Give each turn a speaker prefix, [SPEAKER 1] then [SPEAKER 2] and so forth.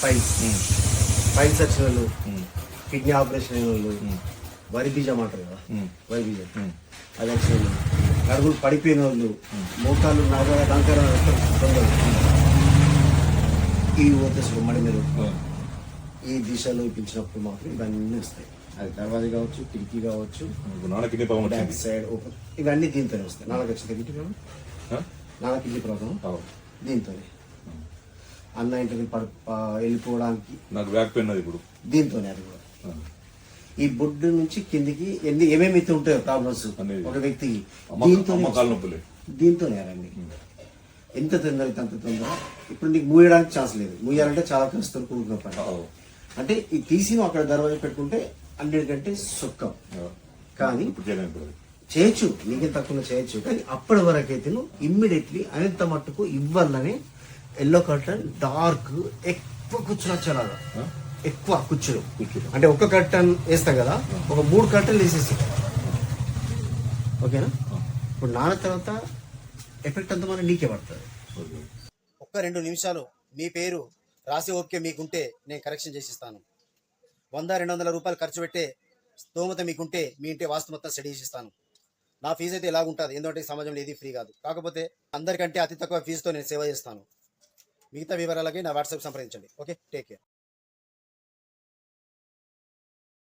[SPEAKER 1] Piles వచ్చిన వాళ్ళు, kidney operation అయిన వాళ్ళు, వరి బీజం అంటారు కదా, వరి బీజం అది వచ్చిన వాళ్ళు, అడుగులు పడిపోయిన వాళ్ళు, మోకాళ్ళు డంకర ఈ ఓతేసుకు మడి మీరు ఈ దిశలో ఇప్పించినప్పుడు మాత్రం ఇవన్నీ వస్తాయి. అది దర్వాజా కావచ్చు, కిటికీ కావచ్చు, బ్యాక్ సైడ్ ఓపెన్, ఇవన్నీ దీంతోనే వస్తాయి. నాన్నకి వచ్చింది కిడ్నీ ప్రాబ్లం, నాన్న కిడ్నీ ప్రాబ్లం దీంతోనే. అన్న ఇంటికి వెళ్ళిపోవడానికి
[SPEAKER 2] నాకు బ్యాక్ పెయిన్ అది ఇప్పుడు
[SPEAKER 1] దీంతోనే. అది కూడా ఈ బొడ్డు నుంచి కిందికి ఏమేమి ఉంటాయో ప్రాబ్లమ్స్ ఒక వ్యక్తికి దీంతోనే రండి. ఎంత తొందర అంత తొందర. ఇప్పుడు నీకు మూయడానికి ఛాన్స్ లేదు. మూయాలంటే చాలా కష్టం కూడుకున్న పని. అంటే ఈ తీసి అక్కడ దర్వాజా పెట్టుకుంటే అన్నిటికంటే సుఖం. కానీ చేయొచ్చు, నీకే తక్కువ చేయొచ్చు. కానీ అప్పటి వరకు అయితే నువ్వు ఇమ్మీడియట్లీ అంత మట్టుకు ఇవ్వాలని ఎల్లో కర్టన్ డార్క్ ఎక్కువ కూర్చుని చాలా ఎక్కువ కూర్చుని అంటే ఒక కర్టన్ వేస్తా కదా, ఒక 3 కర్టన్లు వేసేసి ఓకేనా. ఇప్పుడు నాన్న తర్వాత ఎఫెక్ట్ అంతా మన నీకే పడుతుంది. ఒక్క 2 నిమిషాలు మీ పేరు రాసి ఓకే మీకుంటే నేను కరెక్షన్ చేసిస్తాను. 100-200 రూపాయలు ఖర్చు పెట్టే స్తోమత మీకుంటే మీ ఇంటి వాస్తు మొత్తం స్టడీ చేసిస్తాను. నా ఫీజు అయితే ఇలాగుంటుంది, ఎందుకంటే సమాజంలో ఏది ఫ్రీ కాదు. కాకపోతే అందరికంటే అతి తక్కువ ఫీజుతో నేను సేవ చేస్తాను. మిగతా వివరాలకి నా వాట్సాప్ సంప్రదించండి. Okay, take care.